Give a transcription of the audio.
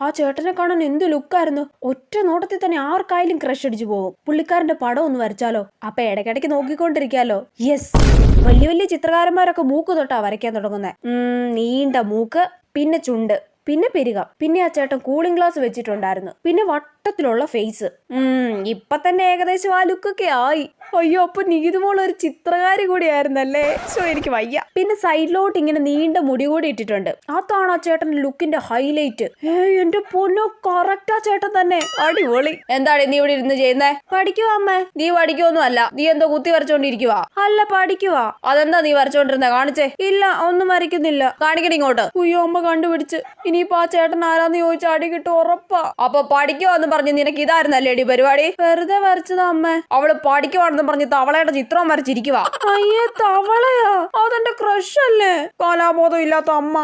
ആ ചേട്ടനെ കാണാൻ എന്ത് ലുക്കായിരുന്നു. ഒറ്റ നോട്ടത്തിൽ തന്നെ ആർക്കായാലും ക്രഷ് അടിച്ചു പോകും. പുള്ളിക്കാരന്റെ പടം ഒന്ന് വരച്ചാലോ? അപ്പൊ ഇടയ്ക്കിടയ്ക്ക് നോക്കിക്കൊണ്ടിരിക്കാലോ. യെസ്, വലിയ വലിയ ചിത്രകാരന്മാരൊക്കെ മൂക്ക് തൊട്ടാ വരയ്ക്കാൻ തുടങ്ങുന്നത്. നീണ്ട മൂക്ക്, പിന്നെ ചുണ്ട്, പിന്നെ പെരുകം, പിന്നെ ആ ചേട്ടൻ കൂളിംഗ് ഗ്ലാസ് വെച്ചിട്ടുണ്ടായിരുന്നു, പിന്നെ വട്ടത്തിലുള്ള ഫേസ്. ഇപ്പൊ തന്നെ ഏകദേശം ആ ലുക്കൊക്കെ ആയി. അയ്യോ, അപ്പൊ നീതുമോൾ ഒരു ചിത്രകാരി കൂടിയായിരുന്നല്ലേ. സോ എനിക്ക് വയ്യ. പിന്നെ സൈഡിലോട്ട് ഇങ്ങനെ നീണ്ട മുടി കൂടി ഇട്ടിട്ടുണ്ട്. അതാണ് ആ ചേട്ടന്റെ ലുക്കിന്റെ ഹൈലൈറ്റ്. എന്റെ പൊന്നോ, കറക്റ്റ് ആ ചേട്ടൻ തന്നെ. അടിപൊളി. എന്താണ് നീ ഇവിടെ ഇരുന്ന് ചെയ്യുന്നേ? പഠിക്കുവാ അമ്മേ. നീ പഠിക്കുവൊന്നും അല്ല. നീ എന്തോ കുത്തി വരച്ചോണ്ടിരിക്കുവാ? അല്ല, പഠിക്കുവാ. അതെന്താ നീ വരച്ചോണ്ടിരുന്നേ? കാണിച്ചേ. ഇല്ല, ഒന്നും വരയ്ക്കുന്നില്ല. കാണിക്കണ ഇങ്ങോട്ട്. ഉയ്യോ, അമ്മ കണ്ടുപിടിച്ച്. ഇനിയിപ്പോ ആ ചേട്ടൻ ആരാന്ന് ചോദിച്ചാൽ അടി കിട്ടും ഉറപ്പാ. അപ്പൊ പഠിക്കുവാന്ന് പറഞ്ഞ് നിനക്ക് ഇതായിരുന്നല്ലേ അടി പരിപാടി? വെറുതെ വരച്ചതാ അമ്മേ. അവള് പഠിക്കുവാണെന്ന് പറഞ്ഞ് തവളയുടെ ചിത്രം വരച്ചിരിക്കുവാ. അയ്യേ, തവളയാ? അതെന്റെ ക്രഷ് അല്ലേ? കലാബോധം ഇല്ലാത്ത അമ്മ.